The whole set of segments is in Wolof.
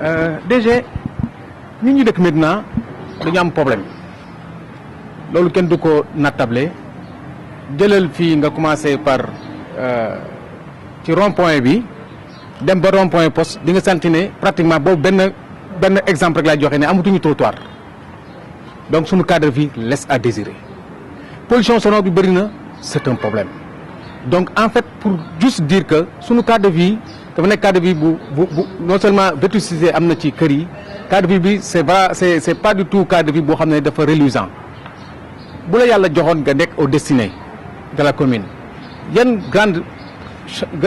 DG nit ñi dëkk maintenant dañu am problème loolu kenn du ko nattable jëlal fii nga commencé par ci rond point bi dem ba rond point poste di nga santi ne pratiquement boobu benn exemple rek laay joxe ne amatuñu trottoir donc suñu cadre de vie laisse à désirer pollution sonore bi bëri na c'est un problème donc en fait pour juste dire que suñu cadre de vie dafa nekk cadre de vie bu non seulement vétusté am na ci kër yi cadre de vie bi c'est vrai c'est pas du tout cadre de vie boo xam ne dafa reluisant bu la yàlla joxoon nga nekk au destiné de la commune yan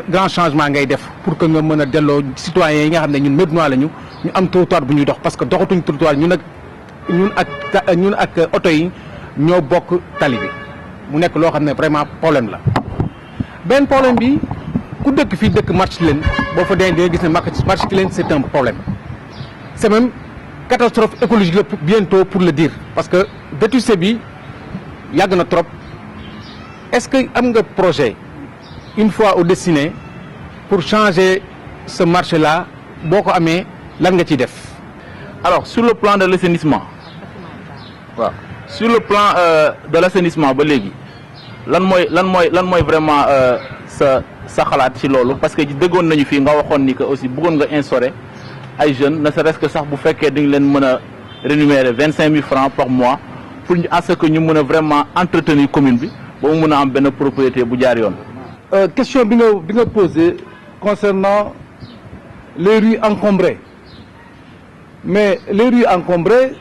grand changement ngay def pour que nga mën a delloo citoyens yi nga xam ne ñun Médinois lañu ñu am trottoir bu ñuy dox parce que doxatuñ trottoir ñun ak oto yi ñoo bokk tali bi mu nekk loo xam ne vraiment problème la. benn problème bi ku dëkk fii dëkk Marché Tilène boo fa dee nga gis ne Marché Tilène c'est un problème c'est même catastrophe écologique la bientôt pour le dire parce que vétusté bi yàgg na trop est-ce que am nga projet une fois au destiné pour changer ce marché-là boo ko amee lan nga ciy def. alors sur le plan de l'assainissement waaw sur le plan de l'assainissement ba léegi lan mooy vraiment sa xalaat ci loolu parce que déggoon nañu fii nga waxoon ni que aussi bëggoon nga instaurer ay jeunes ne serait-ce que sax bu fekkee dañu leen mën a rémunérer 25 000 francs par mois pour à ce que ñu mën a vraiment entretenir commune bi ba mu mën a am benn propriété bu jaar yoon. question bi nga posé concernant les rues encombrées mais les rues encombrées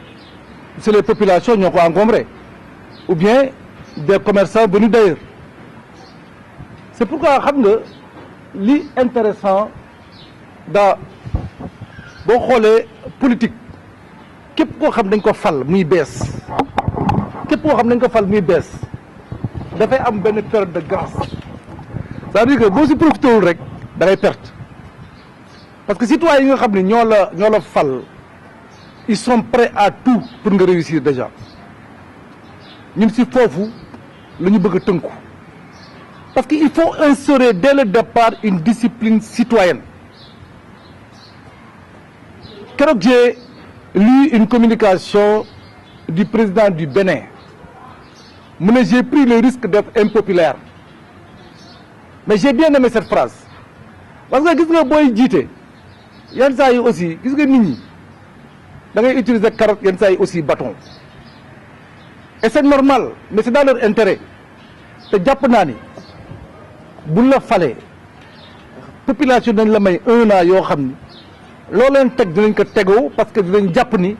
c'est les populations ñoo ko encombré ou bien des commerçants venus d'ailleurs c'est pourquoi xam nga li intéressant daa boo xoolee politique képp koo xam dañ ko fal muy bees dafay am benn période de grâce c'est-à-dire que boo si profité wul rek da ngay perte parce que citoyens yi nga xam ne ñoo la fal ils sont prêts à tout pour nga réussir déjà ñun si foofu la ñu bëgg a tënku parce que il faut instaurer dès le départ une discipline citoyenne keroog j'ai lu une communication du président du Bénin mu ne j'ai pris le risque d'être impopulaire mais j'ai bien aimé cette phrase parce que gis nga booy jiite yenn saa yi aussi gis nga nit ñi da ngay utiliser carotte yenn saa yi aussi bâton et c'est normal mais c'est dans leur intérêt te jàpp naa ni buñ la falee population dañ la may 1 an yoo xam ni loo leen teg dinañ ko tegoo parce que dinañ jàpp ni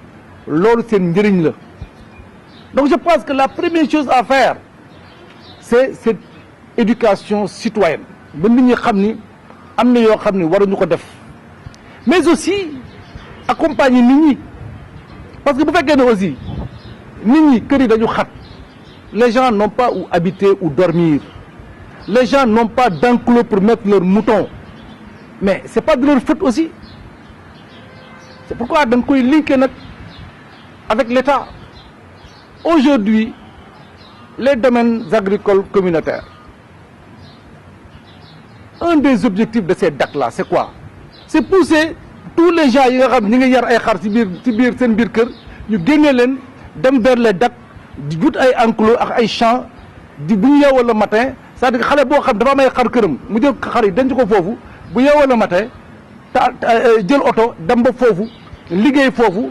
loolu seen njëriñ la donc je pense que la première chose à faire c'est cette éducation citoyenne ba nit ñi xam ni am na yoo xam ni waruñu ko def mais aussi accompagner nit ñi parce que bu fekkee ne aussi nit ñi kër yi dañu xat les gens n'ont pas où habiter ou dormir les gens n'ont pas d'enclos pour mettre leurs moutons mais c'est pas de leur faute aussi c'est pourquoi dañ koy linker nag avec l'État aujourd'hui les domaines agricoles communautaires un des objectifs de ces DAC-là c'est quoi c'est pousser tous les gens yi nga xam ñi ngi yar ay xar ci biir seen biir kër ñu génne leen dem vers les DAC di wut ay enclos ak ay champs di bu ñu yeewoo le matin c'est-à-dire que xale boo xam dafa am ay xar këram mu jël xar yi denc ko foofu bu yeewoo le matin jël oto dem ba foofu liggéey foofu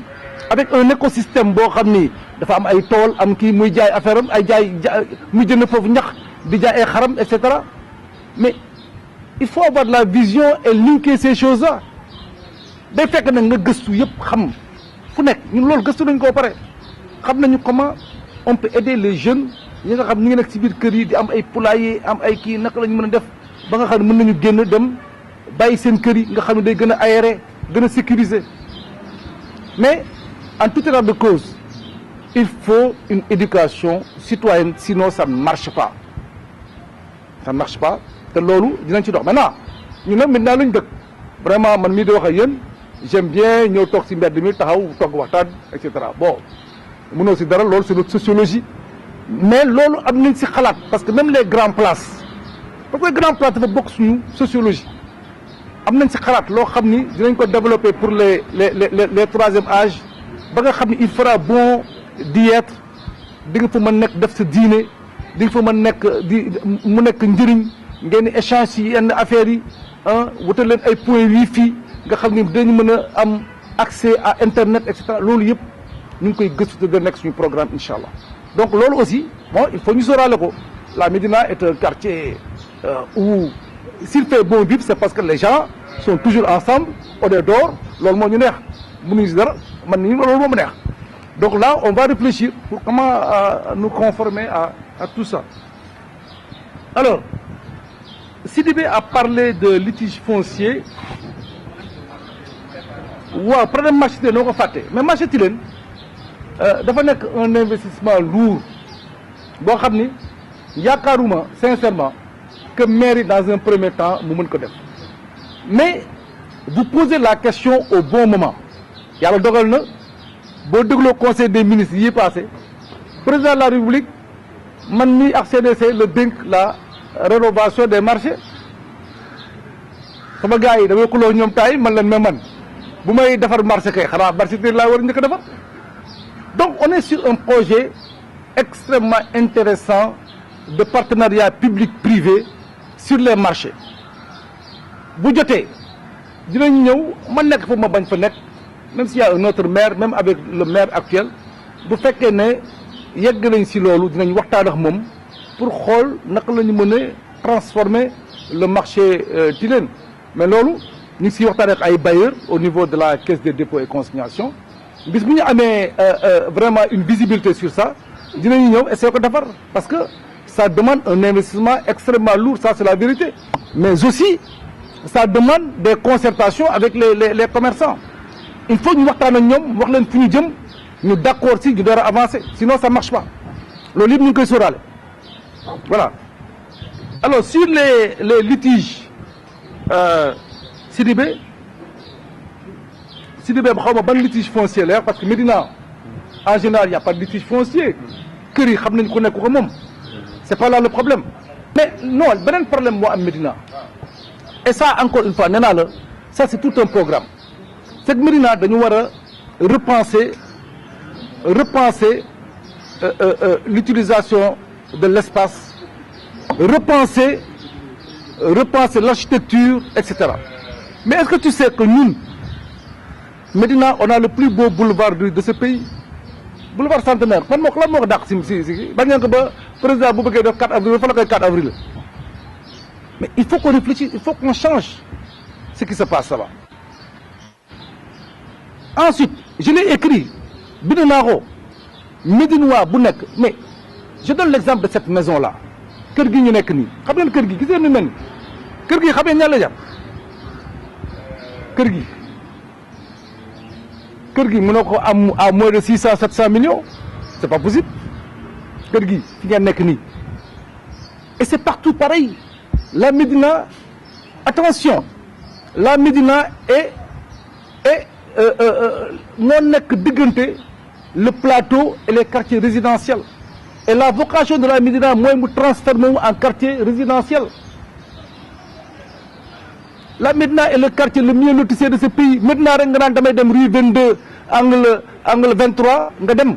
avec un écosystème boo xam ni dafa am ay tool am kii muy jaay affaire am ay jaay muy jënd foofu ñax di jaay ay xaram et cetera mais il faut avoir de la vision et linker ces choses-là day fekk nag nga gëstu yëpp xam fu nekk ñun loolu gëstu nañ koo pare xam nañu comment on peut aider les jeunes yi nga xam ñu ngi nekk ci biir kër yi di am ay poulailler am ay kii naka la ñu mën a def ba nga xam ne mën nañu génn dem bàyyi seen kër yi nga xam ne day gën a aéré gën a sécurisé mais en tout état de cause il faut une éducation citoyenne sinon ça ne marche pas te loolu dinañ ci dox maintenant ñu nag maintenant luñ dëkk vraiment man mii di wax ak yéen j'aime bien ñëw toog ci mbedd mi taxaw toog waxtaan et cetera bon mënoo ci dara loolu c'est notre sociologie mais loolu am nañ ci xalaat parce que même les grandes places parce que les grandes places dafa bokk suñu sociologie am nañ ci xalaat loo xam ni dinañ ko développer pour les troisième âge ba nga xam ni il fera bon d'y être di nga fa mën nekk def sa diine di nga fa mën nekk mu nekk njëriñ ngeen di échange ci yenn affaires yi wutal leen ay point wifi nga xam ni dañu mën a am accès à internet et cetera loolu yëpp ñu ngi koy gëstu te nekk suñu programme incha allah donc loolu aussi bon il faut ñu sóoraale ko la Médina est un quartier où s'il fait bon vivre c'est parce que les gens sont toujours ensemble on est dehors loolu moo ñu neex mënuñu si dara man ni loolu moo mu neex donc là on va réfléchir pour comment nous conformer à tout ça. Alors Sidibé a parlé de litige foncier waaw problème marché Tilène noo ko fàtte mais marché Tilène dafa nekk un investissement lourd boo xam ni yaakaaruma sincèrement que mairie dans un premier temps mu mën ko def mais vous posez la question au bon moment yàlla dogal na boo dégloo conseil des ministres yi passé président de la république man mi ak CDC le dénk la rénovation des marchés sama gars yi damay xuloo ñoom taay man leen mais man bu may defar marché kay xanaa marché Tilène laa war a njëkk a defar donc on est sur un projet extrêmement intéressant de partenariat public-privé sur les marchés bu jotee dinañ ñëw ma nekk fa ma bañ fa nekk même s'il y a un autre maire même avec le maire actuel bu fekkee ne yegg nañ si loolu dinañ waxtaan ak moom pour xool naka la ñu mën a transformer le marché Tilène mais loolu ñu ngi siy waxtaan ak ay bailleurs au niveau de la caisse des dépôts et consignations bis bu ñu amee vraiment une visibilité sur ça dinañu ñëw essayer ko defar parce que ça demande un investissement extrêmement lourd ça c'est la vérité mais aussi ça demande des concertations avec les commerçants il faut ñu waxtaan ak ñoom wax leen fu ñu jëm ñu d'accord si ñu door a avancer sinon ça marche pas loolu yëpp ñu ngi koy sóoraale voilà alors sur les litiges Sidibé ba xaw ma ban litige foncier la parce que Médina en général y a pas de litige foncier kër yi xam nañ ku nekk ko moom c'est pas là le problème mais non beneen problème moo am Médina et ça encore une fois nee naa la ça c'est tout un programme c'est que Médina dañu war a repenser l'utilisation de l'espace repenser l'architecture etc. mais est-ce que tu sais que ñun Médina on a le plus beau boulevard de ce pays boulevard Centenaire lan moo ko dàq si bañ ngeen ko ba président bu bëggee def 4 avril fa la koy 4 avril mais il faut qu'on réfléchisse il faut qu'on change ce qui se passe là-bas. Ensuite je l'ai écrit bind naa ko Médinois bu nekk mais je donne l'exemple de cette maison là kër gi ñu nekk nii xam ngeen kër gi gis ngeen ni mel ni kër gi xam ngeen ñaata la jar kër gi mënoo ko am à moins de 600-700 millions c'est pas possible kër gi fi ngeen nekk nii et c'est partout pareil la Médina attention la Médina est moo nekk diggante le plateau et les quartiers résidentiels et la vocation de la Médina mooy mu transformer wu en quartier résidentiel la Médina est le quartier le mieux lotissé de ce pays Médina rek nga naan damay dem rue 22 angle 23 nga dem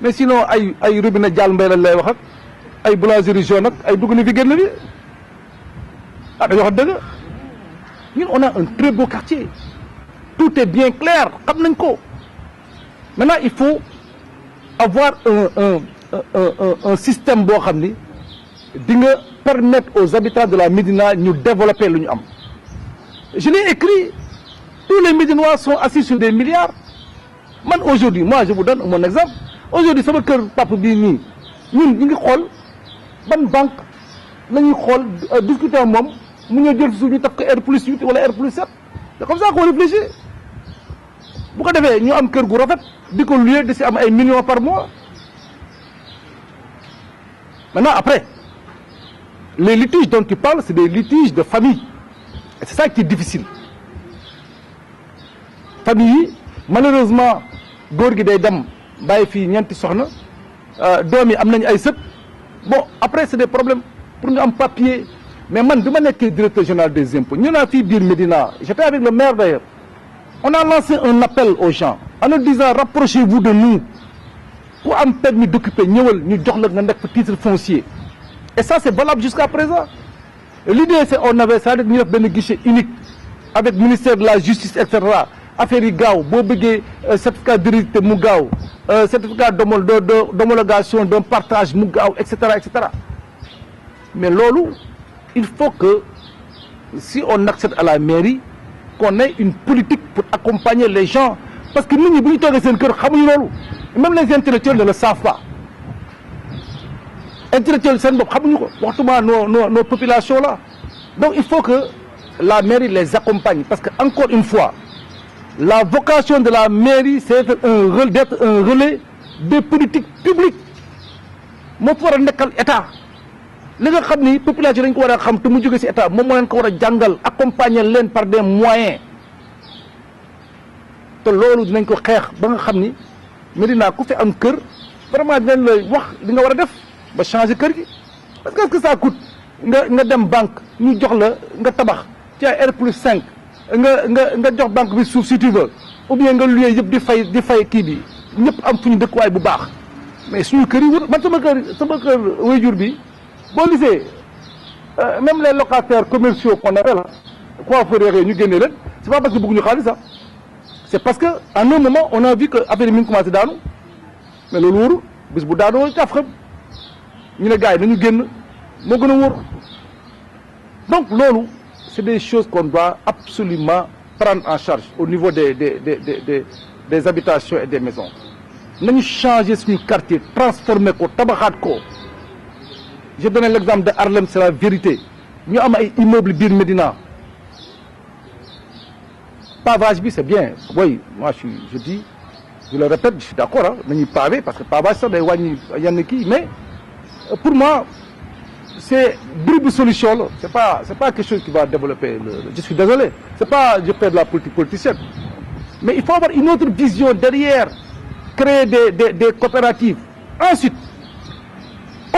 mais sinon ay robinet Dial Mbaye la lay wax ak ay boulangerie jaune ak ay dugg ni fi génn bi dañoo wax dëgg ñun on a un très beau quartier tout est bien clair xam nañ ko maintenant il faut avoir un système boo xam ni di nga permettre aux habitants de la Médina ñu développer lu ñu am je l'ai écrit tous les Médinois sont assis sur des milliards man aujourd'hui moi je vous donne mon exemple aujourd'hui sama kër papa bii nii ñun ñu ngi xool ban banque la ñuy xool discuter ak moom mu ñëw jël suuf ñu taf ko R+8 wala R+7 c'est comme ça qu'on réfléchit bu ko defee ñu am kër gu rafet di ko louer di si am ay millions par mois maintenant après les litiges dont tu parles c'est des litiges de famille et c'est ça qui est difficile famille yi malheureusement góor gi day dem bàyyi fii ñeenti soxna doom yi am nañu ay sët bon après c'est des problèmes pour ñu am papier mais man bi ma nekkee directeur général des impôts ñu naa fii biir Médina j'étais avec le maire d'ailleurs on a lancé un appel aux gens en nous disant rapprochez-vous de nous ku am permis d'occuper ñëwal ñu jox la nga nekk fa titre foncier et ça c'est valable jusqu'à présent l'idée c'est on avait c'est-à-dire ñu def benn guichet unique avec ministère de la justice et cetera affaire yi gaaw boo bëggee certificat d'hérédité mu gaaw certificat d'homologation d'un partage mu gaaw et cetera et cetera mais loolu il faut que si on accède à la mairie qu'on ait une politique pour accompagner les gens parce que nit ñi bu ñu toogee seen kër xamuñu loolu même les intellectuels ne le savent pas intellectuels seen bopp xamuñu ko waxtuma nos populations là donc il faut que la mairie les accompagne parce que encore une fois la vocation de la mairie c'est d'être un relais des politiques publiques moo fa war a nekkal état li nga xam ni population dañ ko war a xam te mu jóge ci état moom moo leen ko war a jàngal accompagner leen par des moyens te loolu dinañ ko xeex ba nga xam ni Médina ku fi am kër vraiment dinañ la wax li nga war a def ba changer kër gi parce que est-ce que ça coûte nga dem banque ñu jox la nga tabax ci ay R+5 nga jox banque bi suuf si tu veux ou bien nga luyee yëpp di fay kii bi ñëpp am fu ñu dëkkuwaay bu baax mais suñu kër yi wër man sama kër waajur bi boo lisee même les locataires commerciaux qu'on appelle coiffeurs yooyu ñu génnee leen c'est pas parce que bëgguñu xaalis sax c'est parce que à un moment on a vu que affaire yi mi ngi commencé daanu mais loolu wóorul bis bu daanoo caaf xam ñu ne gars yi nañu génn moo gën a wóor donc loolu c'est des choses qu'on doit absolument prendre en charge au niveau des habitations et des maisons nañu changer suñu quartier transformer ko tabaxaat ko j'ai donné l'exemple de Harlem c'est la vérité ñu am ay immeubles biir Médina pavage bi c'est bien oui moi je dis je le répète je suis d'accord ah nañuy pavé parce que pavage sax day wàññi yenn kii mais pour moi c'est bribe solution là c'est pas quelque chose qui va développer je suis désolé c'est pas je fais de la politique politicienne mais il faut avoir une autre vision derrière créer des coopératives ensuite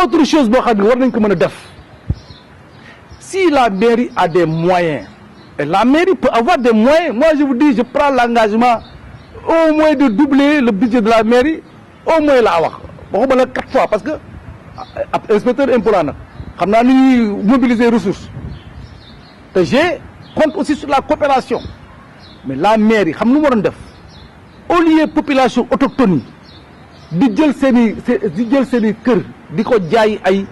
autre chose boo xam ne war nañ ko mën a def si la mairie a des moyens et la mairie peut avoir des moyens moi je vous dis je prends l'engagement au moins de doubler le budget de la mairie au moins laa wax waxuma la 4 fois parce que inspecteur impôt laa nag xam naa ni ñuy mobiliser ressources te j'ai compte aussi sur la coopération mais la mairie xam nu mu waroon def au lieu population autochtone yi di jël seen i kër di ko jaay ay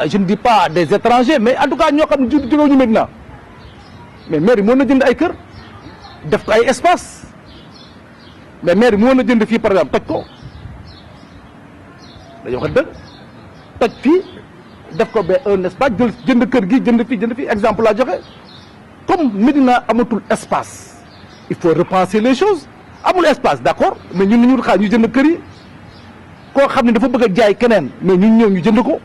je ne dis pas des étrangers mais en tout cas ñoo xam ne jógewu ñu Médina mais mairie mën na jënd ay kër def ko ay espace mais mairie mën na jënd fii par exemple toj ko dañoo wax dëgg toj fii def ko ba un espace jënd kër gi jënd fii exemple laa joxe comme Médina amatul espace il faut repenser les choses amul espace d'accord mais ñun ñu xaar ñu jënd kër yi koo xam ne dafa bëgg a jaay keneen mais ñun ñëw ñu jënd ko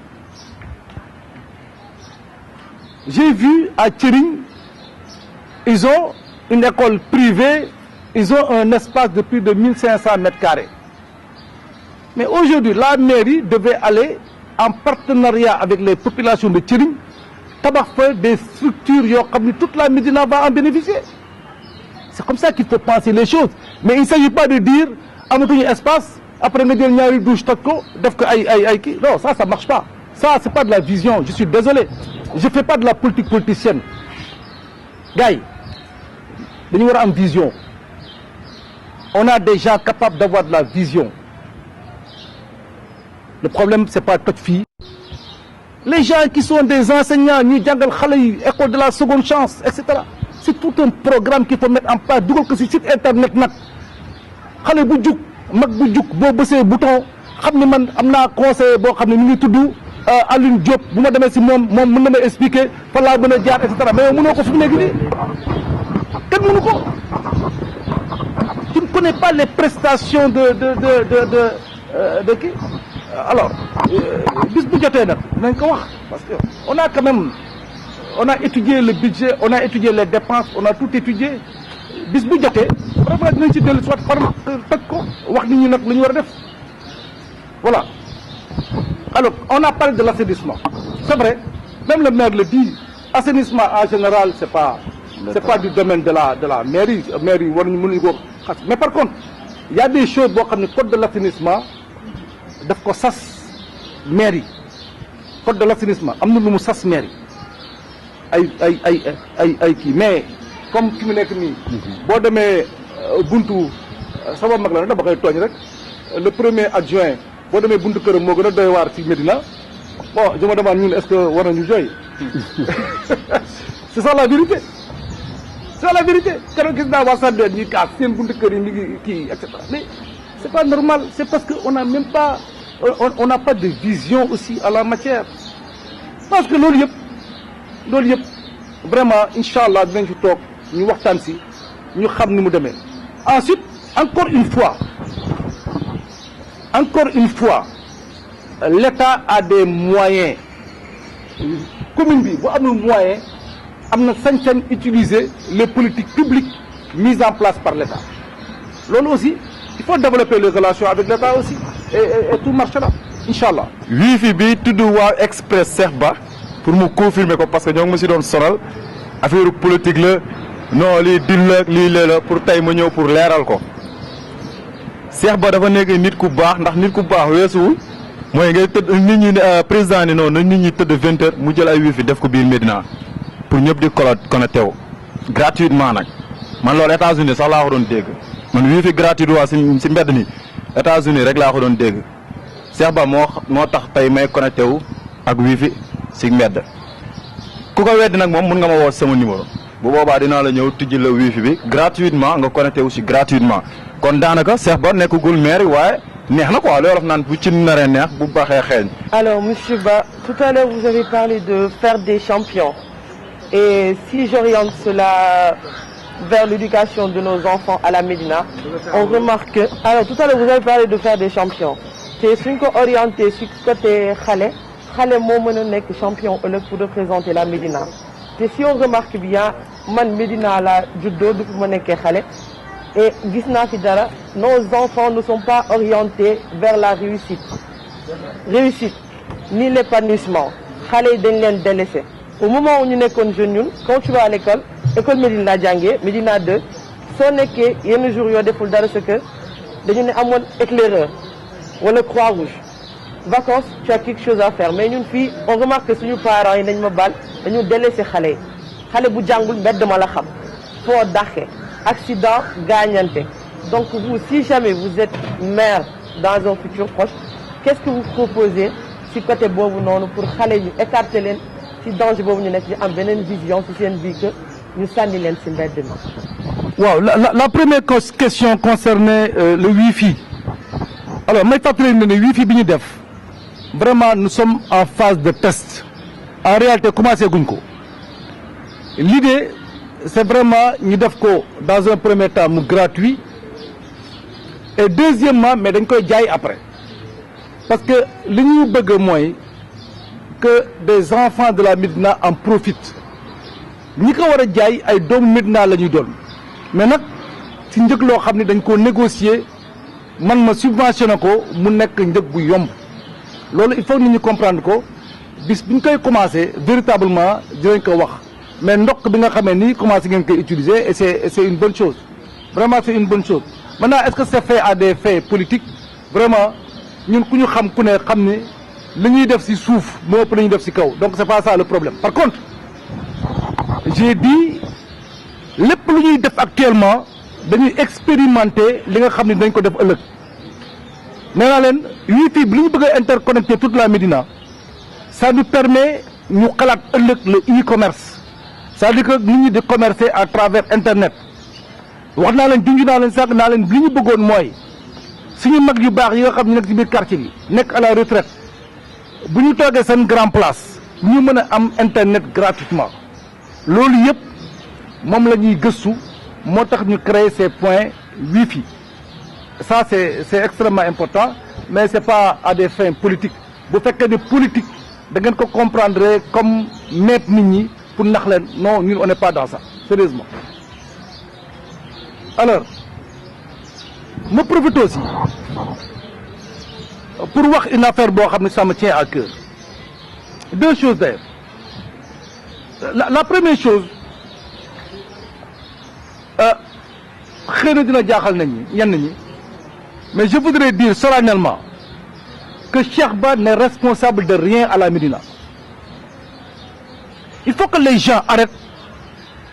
j'ai vu à Thiering ils ont une école privée ils ont un espace de plus de 1500 mètres carrés mais aujourd'hui la mairie devait aller en partenariat avec les populations de Thiering tabax fa des structures yoo xam ne toute la Médina va en bénéficier c'est comme ça qu'il faut penser les choses mais il ne s'agit pas de dire amatuñu espace après nga jël ñaari douche toj ko def ko ay kii non ça marche pas ça c'est pas de la vision je suis désolé je fais pas de la politique politicienne gars yi dañu war a am vision on a des gens capables d'avoir de la vision le problème c'est pas toj fii les gens qui sont des enseignants ñuy jàngal xale yi école de la seconde chance et cetera c'est tout un programme qu'il faut mettre en place dugal ko ci site internet nag xale bu jug mag bu jug boo bësee bouton xam ne man am naa conseiller boo xam ne mi ngi tudd Alioune Diop bu ma demee si moom mën na ma expliquer fan laa mën a jaar et cetera mais mënoo ko fi mu nekk nii kenn mënu ko tu ne connais pas les prestations de kii alors bis bu jotee nag nañ ko wax parce que on a quand même on a étudié le budget on a étudié les dépenses on a tout étudié bis bu jotee vraiment dinañ ci dellu soit par toj ko wax nit ñi nag lu ñu war a def voilà alors on a parlé de l'assainissement c'est vrai même le maire le dit assainissement en général c'est pas du domaine de la mairie waruñu mënuñu ko xas mais par contre il y a des choses boo xam ne code de l'assainissement daf ko sas mairie code de l'assainissement am na lu mu sas mairie ay kii mais comme ki mu nekk nii boo demee buntu sama mag la nag dama koy tooñ rek le premier adjoint boo demee buntu këram moo gën a doy waar ci Médina bon je me demande ñun est-ce que war nañu jooy c'est ça la vérité c'est la vérité keroog gis naa waa Sandène ñuy kaas seen buntu kër yi mi ngi kii et cetera mais c'est pas normal c'est parce que on n'a même pas on n'a pas de vision aussi à la matière parce que loolu yëpp vraiment incha allah dinañ fi toog ñu waxtaan si ñu xam ni mu demee ensuite encore une fois l'État a des moyens commune bi bu amul moyen am na sañ-sañ utiliser les politiques publiques mises en place par l'État loolu aussi il faut développer les relations avec l'État aussi et tout marchera incha allah. wifi bi tudd waa Express Cheikh Ba pour mu confirmer ko parce que ñoo ngi ma si doon sonal affaire politique la non lii dil la lii lee la pour tey ma ñëw pour leeral ko Cheikh Ba dafa nekk nit ku baax ndax nit ku baax weesuwul mooy ngay tëdd nit ñi président ni noonu nit ñi tëdd 20 heures mu jël ay wifi def ko biir Médina pour ñëpp di connecté wu gratuitement nag man loolu États-Unis sax laa ko doon dégg man wifi gratuit waa si mbedd mi États-Unis rek laa ko doon dégg Cheikh Ba moo tax tey may connecté wu ak wifi si mbedd ku ko weddi nag moom mun nga ma woo sama numéro bu boobaa dinaa la ñëw tijji la wifi bi gratuitement nga connecté wu si gratuitement kon daanaka Cheikh Ba nekkagul maire waaye neex na quoi loolu naan bu ci naree neex bu baaxee xeeñ. Alors monsieur Ba, tout à l'heure vous avez parlé de faire des champions et si j'oriente cela vers l'éducation de nos enfants à la Médina, on remarque que alors tout à l'heure vous avez parlé de faire des champions te suñ ko orienté sur côté xale moo mën a nekk champion ëllëg pour représenter la Médina te si on remarque bien man Médina la juddoo du ma nekkee xale et gis naa fi dara nos enfants ne sont pas orientés vers la réussite ni l'épanouissement xale yi dañ leen délaissé au moment où ñu nekkoon jeune ñun quand tu vas à l'école Médine laa jàngee Médina 2 soo nekkee yenn jour yoo deful dara sa kër dañu ne amoon éclaireur wala Croix-Rouge vacances tu as quelque chose à faire mais ñun fii on remarque que suñu parents yi nañ ma baal dañu délaissé xale yi xale bu jàngul mbedd ma la xam foo daxe accident gaañante donc vous si jamais vous êtes maire dans un futur proche qu'est-ce que vous proposez si côté boobu noonu pour xale ñu écarter leen si danger boobu ñu nekk ñu am beneen vision si seen vie que ñu sànni leen si mbedd mi. waaw la première question concernait le wifi alors may fàttali ne wifi bi ñu def vraiment nous sommes en phase de test en réalité commencé guñ ko l'idée c'est vraiment ñu def ko dans un premier temps mu gratuit et deuxièmement mais dañ koy jaay après parce que li ñu bëgg mooy que des enfants de la Médina en profitent ñi ko war a jaay ay doomu Médina la ñuy doon mais nag ci njëg loo xam ne dañ koo négocier man ma subventionné ko mu nekk njëg bu yomb loolu il faut nit ñi comprendre ko bis bi ñu koy commencé véritablement dinañ ko wax mais ndox bi nga xamee ni commencé ngeen koy utiliser et c'est une bonne chose vraiment c'est une bonne chose maintenant est-ce que c'est fait à des fins politiques vraiment ñun ku ñu xam ku ne xam ni li ñuy def ci suuf moo ëpp la ñuy def ci kaw donc c'est pas ça le problème par contre j'ai dit lépp lu ñuy def actuellement dañuy expérimenter li nga xam ne dañ ko def ëllëg nee naa leen wifi bi li ñu bëgg a interconnecter toute la Médina ça nous permet ñu xalaat ëllëg le e-commerce c'est-à-dire que nit ñi di commercer à travers internet wax naa leen junj naa leen sànq naa leen li ñu bëggoon mooy suñu mag yu baax yi nga xam ne nekk ci biir quartier bi nekk à la retraite bu ñu toogee seen grand place ñu mën a am internet gratuitement loolu yëpp moom la ñuy gëstu moo tax ñu créer ces points wifi ça c'est extrêmement important mais c'est pas à des fins politiques bu fekkee ne politique da ngeen ko comprendre comme mettre nit ñi pour nax leen non ñun on n'est pas dans ça sérieusement alors ma profite aussi pour wax une affaire boo xam ne ça me tient à cœur deux choses d'ailleurs la première chose xëy na dina jaaxal nañ ñi ñenn ñi mais je voudrais dire solennellement que Cheikh Ba n'est responsable de rien à la Médina. Il faut que les gens arrêtent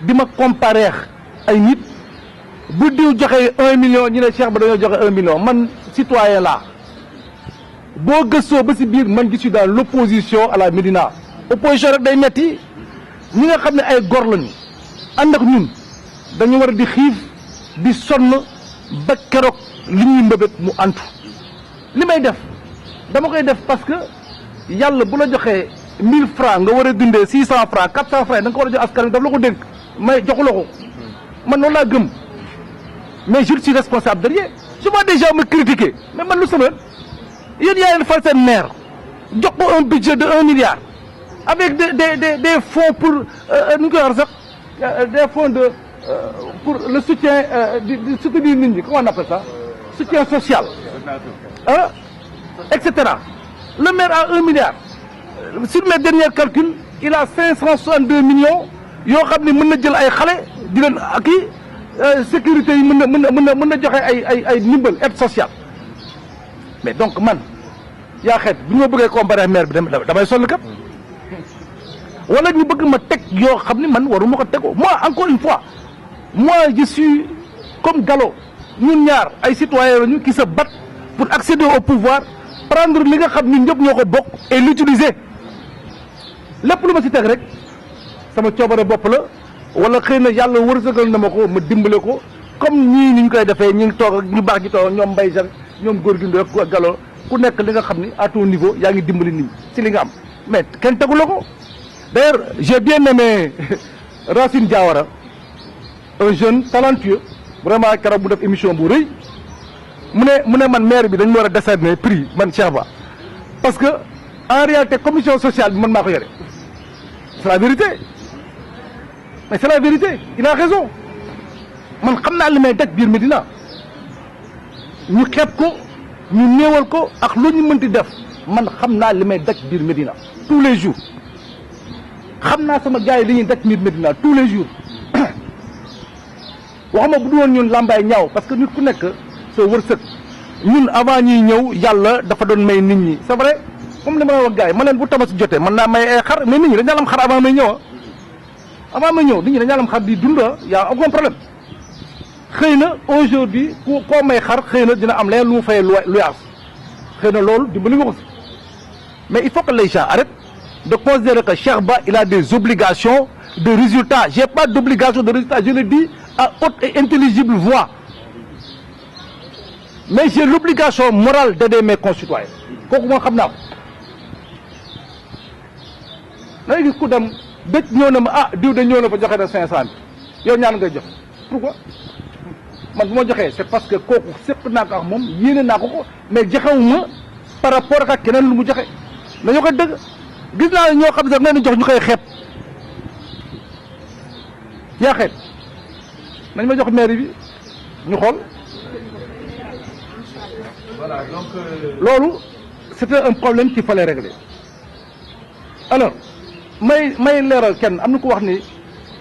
de me comparer ay nit bu diw joxe 1 million ñu ne Cheikh Ba dañoo joxe 1 million man citoyen la boo gëstoo ba si biir man je suis dans l'opposition à la Médina. opposition rek day metti ñi nga xam ne ay gor lañu ànd ak ñun dañu war a di xiif di sonn ba keroog li ñuy mbëbët mu antu li may def dama koy def parce que yàlla bu la joxee 1000 francs nga war a dundee 600 francs 400 francs da nga ko war a jox askan wi daf la ko dénk may joxu la ko man noonu laa gëm mais je suis responsable de rien. Je vois des gens me critiquer mais man lu sama yéen yaa leen fal seen maire jox ko un budget de 1 milliard avec des fonds pour nu ñu koy wax sax des fonds de pour le soutien de soutenir nit ñi comment on appelle ça soutien social ah et cetera. Le maire a 1 milliard sur mes derniers calculs il a 562 millions yoo xam ne mën na jël ay xale di leen kii sécurité yi mën na joxe ay ndimbal aide sociale mais donc man yaa xeet bu ñu ma bëggee comparer maire bi damay sonn kat wala ñu bëgg ma teg yoo xam ne man waruma ko tegoo moi encore une fois moi je suis comme Gallo ñun ñaar ay citoyens lañu qui se battent pour accéder au pouvoir prendre li nga xam ñun ñëpp ñoo ko bokk et l'utiliser lépp lu ma si teg rek sama coobare bopp la wala xëy na yàlla wërsëgal na ma ko ma dimbale ko comme ñii ni ñu koy defee ñu ngi toog ak ñu baax ñi toog ñoom Mbaye Jacques ñoom góor gi Ndoye ak Gallo ku nekk li nga xam ni à ton niveau yaa ngi dimbali nit ñi si li nga am mais kenn tegu la ko d'ailleurs j'ai bien aimé Racine Diawara un jeune talentueux vraiment keroog bu def émission bu rëy mu ne man maire bi dañu war a décerner prix man Cheikh Ba parce que en réalité commission sociale bi man maa ko yore c'est la vérité mais c'est la vérité il a raison man xam naa li may daj biir Médina ñu xeeb ko ñu néewal ko ak lu ñu mënti def man xam naa li may daj biir Médina tous les jours xam naa sama gars yi li ñuy daj biir Médina tous les jours waxuma bu du woon ñun làmbaay ñaaw parce que nit ku nekk sa wërsëg ñun avant ñuy ñëw yàlla dafa doon may nit ñi c'est vrai comme li ma wax gars yi ma leen bu tabaski jotee mën naa may ay xar mais nit ñi dañu am xar avant may ñëw avant may ñëw nit ñi dañu am xar di dund y a aucun problème xëy na aujourd'hui koo may xar xëy na dina am leen lu mu fayee luyaas xëy na loolu dimbali nga ko si mais il faut que les gens arrêtent de considérer que Cheikh Ba il a des obligations de résultats j'ai pas d'obligation de résultats je le dis à haute et intelligible voix mais j'ai l'obligation morale d'aider mes concitoyens kooku moo xam naa ko da ngay gis ku dem dëj ñëw na ma ah diw de ñëw na fa joxe na 500 yow ñaan ngay jox pourquoi man bu ma joxee c'est parce que kooku séq naa ko ak moom yéene naa ko ko mais joxewuma par rapport ak keneen lu mu joxe nañoo ko dëgg gis naa ne ñoo xam sax nee na jox ñu koy xeeb yaa xeet nañ ma jox mairie bi ñu xool voilà donc loolu c'était un problème qu'il fallait régler alors may leeral kenn am na ko wax ni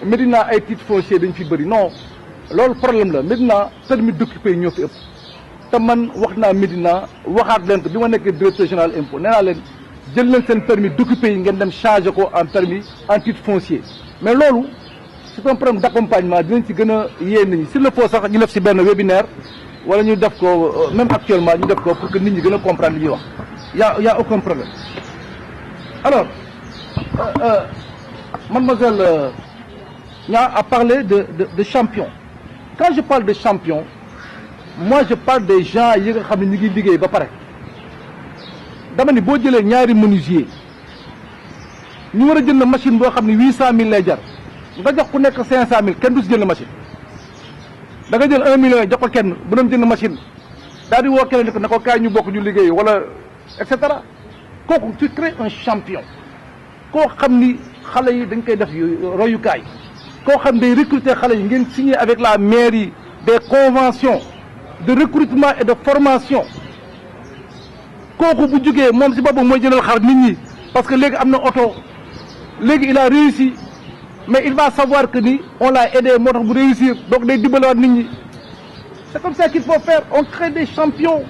Médina ay titres fonciers dañ fi bëri non loolu problème la Médina permis d'occuper yi ñoo fi ëpp te man wax naa Médina waxaat leen ko bi ma nekkee directeur général impôt nee naa leen jël leen seen permis d'occuper yi ngeen dem changer ko en permis en titre foncier mais loolu c'est un problème d'accompagnement dinañ ci gën a yee nit ñi s'il le faut sax ñu def ci benn webinaire wala ñu def ko même actuellement ñu def ko pour que nit ñi gën a comprendre li ñuy wax y a aucun problème alors mademoiselle Nia a parlé de champion quand je parle de champion moi je parle des gens yi nga xam ne ñu ngi liggéey ba pare dama ni boo jëlee ñaari menuisier ñu war a jënd machine boo xam ne 800000 lay jar nga jox ku nekk 500000 kenn du si jënd machine da nga jël 1 million jox ko kenn bu doon jënd machine daal di woo keneen ne ko kaay ñu bokk ñu liggéey wala et cetera kooku tu crées un champion koo xam ni xale yi dañ koy def royukaay koo xam day recruter xale yi ngeen signer avec la mairie des conventions de recrutement et de formation kooku bu jógee moom si boppam mooy jëndal xar nit ñi parce que léegi am na oto léegi il a réussi mais il va savoir que ni on l'a aidé moo tax bu réussir donc day dimbaliwaat nit ñi c'est comme ça qu'il faut faire on crée des champions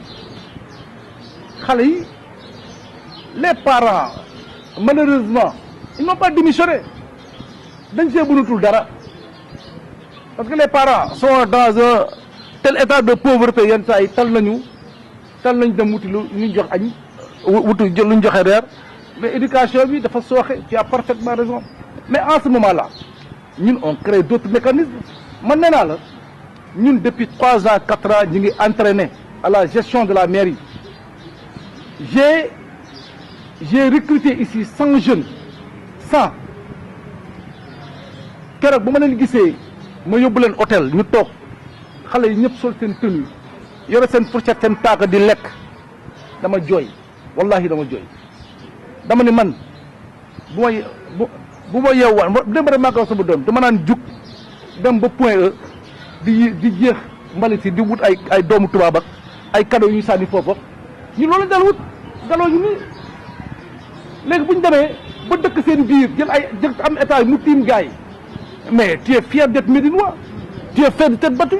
xale yi les parents malheureusement ils n'ont pas démissionné dañ see mënatul dara parce que les parents sont dans un tel état de pauvreté yenn saa yi tal nañu dem wuti lu ñu jox añ wuti lu ñu joxe reer mais éducation bi dafa sooxe tu as parfaitement raison mais en ce moment là ñun on crée d'autres mécanismes man nee naa la ñun depuis 3 ans 4 ans ñu ngi entraîné à la gestion de la mairie j'ai recruté ici 100 jeunes 100 keroog ba ma leen gisee ma yóbbu leen hôtel ñu toog xale yi ñëpp sol seen tenue yore seen fourchette seen paaka di lekk dama jooy wallahi dama jooy dama ne man bu ma yeewaan dem ba maa ko sama doom dama naan jug dem ba point E di jeex mbalit yi di wut ay doomu tubaab ak ay cadeau yu ñu sànni foofu ñu loolu dal wut daloo ñu nii léegi bu ñu demee ba dëkk seen biir jël am état mu tiim gars yi mais tu es fier d'être médinois tu es fier de t'être battu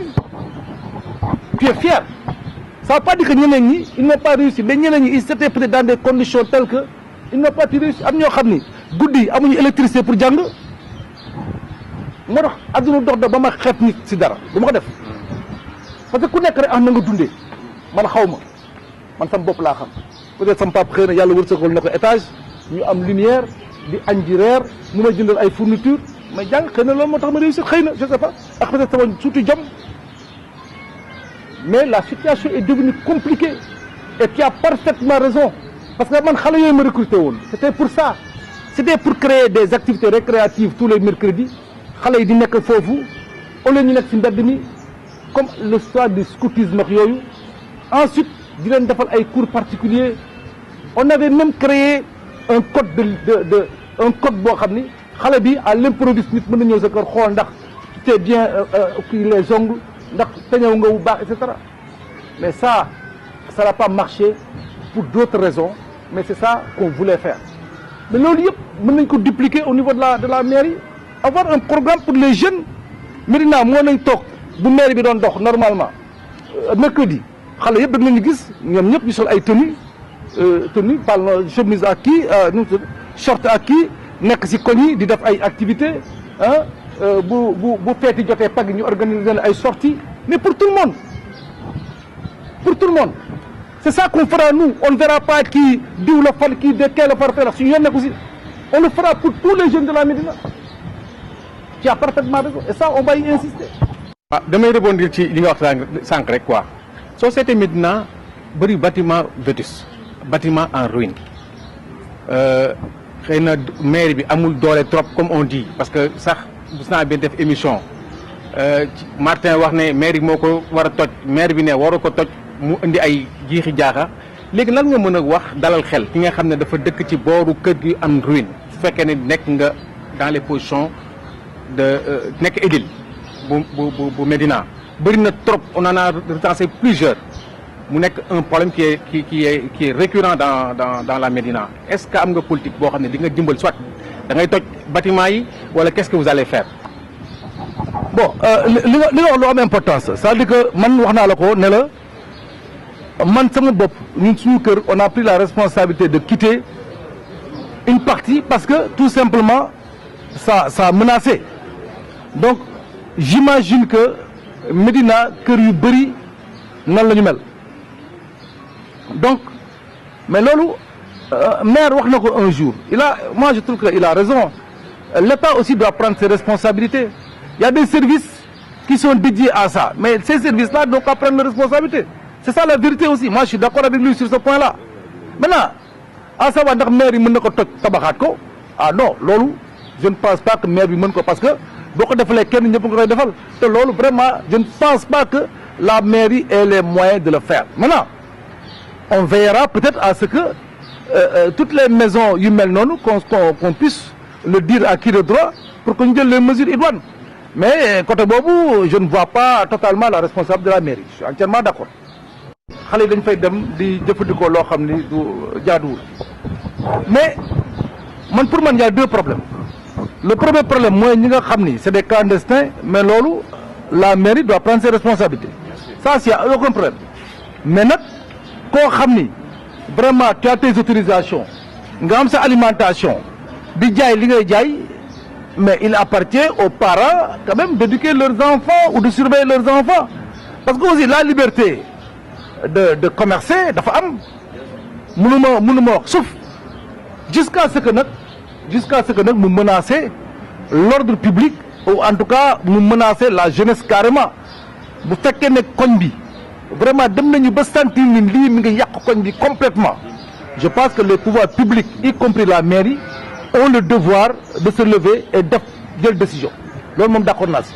tu es fier ça veut pas dire que ñeneen ñi ils n'ont pas réussi mais ñeneen ñi ils étaient peut-être dans des conditions telles que ils n'ont pas réussi am ñoo xam ni guddi amuñu électricité pour jàng moo tax adduna dox da ba ma xeeb nit si dara du ma ko def parce que ku nekk rek am na nga dundee man xaw ma man sama bopp laa xam peut-être sama papa xëy na yàlla wërsëgal na ko étage ñu am lumière di añ ji reer mu may jëndal ay fourniture mais jàng xëy na loolu moo tax ma réussir xëy na je sais pas ak peut-être sama surtout jom mais la situation est devenue compliquée et tu as parfaitement raison parce que man xale yooyu ma recruté woon c'était pour ça c'était pour créer des activités récréatives tous les mercredis xale yi di nekk foofu au lieu ñu nekk ci mbedd mi comme l'histoire du scoutisme ak yooyu ensuite di leen defal ay cours particuliers on avait même créé un code un code boo xam ni xale bi à l'improviste nit mën na ñëw sa kër xool ndax c'est bien kii les ongles ndax teñaw nga bu baax et cetera mais ça n'a pas marché pour d'autres raisons mais c'est ça qu'on voulait faire mais loolu yëpp mën nañ ko dupliquer au niveau de la mairie avoir un programme pour les jeunes Médina moo nañ toog bu mairie bi doon dox normalement mercredi xale yëpp dañ leen gis ñoom ñëpp ñu sol ay tenue parle chemise ak kii short ak kii nekk ci koñ yi di def ay activités bu feeti jotee pag ñu organiser ay sorties mais pour tout le monde c'est ça qu'on fera nous on ne verra pas kii diw la fal kii de kee la far fee la suñu yoon nekk aussi on le fera pour tous les jeunes de la Médina tu as parfaitement raison et ça on va y insister. damay rebondir ci li nga wax sànq rek quoi société Médina bëri bâtiment vétus bâtiment en ruine xëy na maire bi amul doole trop comme on dit parce que sax gis naa benn def émission Martin wax ne maire bi moo ko war a toj maire bi ne waru ko toj mu indi ay jiixi jaaxa léegi lan nga mën a wax dalal xel ki nga xam ne dafa dëkk ci booru kër gi am ruine su fekkee ne nekk nga dans les positions de nekk édile bu Médina bëri na trop on en a recensé plusieurs mu nekk un problème qui est récurrent dans la Médina est-ce que am nga politique boo xam ne di nga dimbal soit da ngay toj bâtiment yi wala qu'est-ce que vous allez faire. bon li nga wax lu am importance c'est-à-dire que man wax naa la ko ne la man sama bopp ñun suñu kër on a pris la responsabilité de quitter une partie parce que tout simplement ça a menacé donc j'imagine que Médina kër yu bëri nan la ñu mel donc mais loolu maire wax na ko un jour moi je trouve que il a raison l'État aussi doit prendre ses responsabilités il y a des services qui sont dédiés à ça mais ces services-là doivent pas prendre leurs responsabilités c'est ça la vérité aussi moi je suis d'accord avec lui sur ce point-là maintenant à savoir ndax maire yi mën na ko toj tabaxaat ko non loolu je ne pense pas que maire bi mën ko parce que boo ko defalee kenn ñëpp nga koy defal te loolu vraiment je ne pense pas que la mairie ait les moyens de le faire maintenant on veillera peut-être à ce que toutes les maisons yu mel noonu qu'on puisse le dire à qui de droit pour que ñu jël les mesures idoines mais côté boobu je ne vois pas totalement la responsable de la mairie je suis entièrement d'accord xale yi dañ fay dem di jëfandikoo loo xam ni du jaaduwul mais man pour man y a deux problèmes le premier problème moi ñi nga xamni c'est des clandestins mais lolu la mairie doit prendre ses responsabilités ça c'est aucun problème mais nak ko xamni vraiment tu as tes autorisations nga am sa alimentation di jaay li ngay jaay mais il appartient aux parents quand même d'éduquer leurs enfants ou de surveiller leurs enfants parce que aussi la liberté de commercer dafa am mënuma wax sauf jusqu'à ce que nous menacer l'ordre public ou en tout cas nous menacer la jeunesse carrément bu fekkee ne koñ bi vraiment dem nañu ba sentir ni lii mi ngi yàq koñ bi complètement je pense que les pouvoirs publics y compris la mairie ont le devoir de se lever et de jël décision loolu moom d'accord naa si